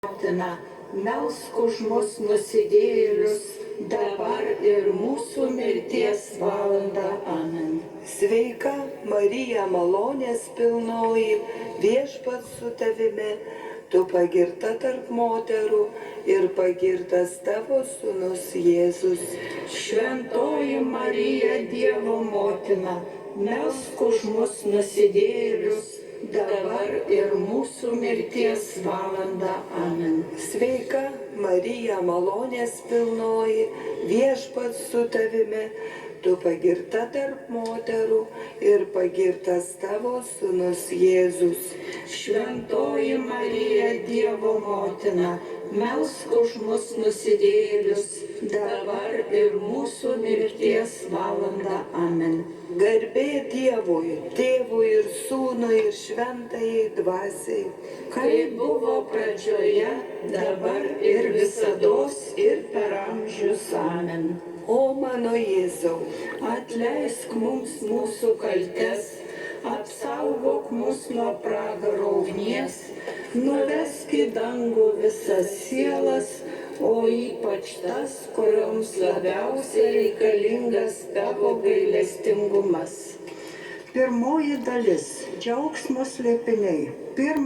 motina, melsk už mus nusidėjėlius, dabar ir mūsų mirties valandą. Amen. Sveika Marija, malonės pilnoji, viešpats su tavimi, tu pagirta tarp moterų ir pagirtas tavo sūnus Jėzus. Šventoji Marija, Dievo motina, melsk už mus nusidėjėlius, dabar ir mūsų mirties valandą. Amen. Sveika Marija, malonės pilnoji, viešpats su tavimi, tu pagirta tarp moterų ir pagirtas tavo sūnus Jėzus. Šventoji Marija, Dievo motina, melsk už mus nusidėjėlius, dabar ir mūsų mirties valandą. Amen. Garbė Dievui, Tėvui ir Sūnui ir Šventajai Dvasiai, Kaip buvo pradžioje, dabar ir visados ir per amžius. Amen. O mano Jėzau, Atleisk mums mūsų kaltes, apsaugok mus nuo pragaro ugnies, nuvesk į dangų visas sielas, o ypač tas, kurioms labiausiai reikalingas tavo gailestingumas. Pirmoji dalis – džiaugsmo slėpiniai.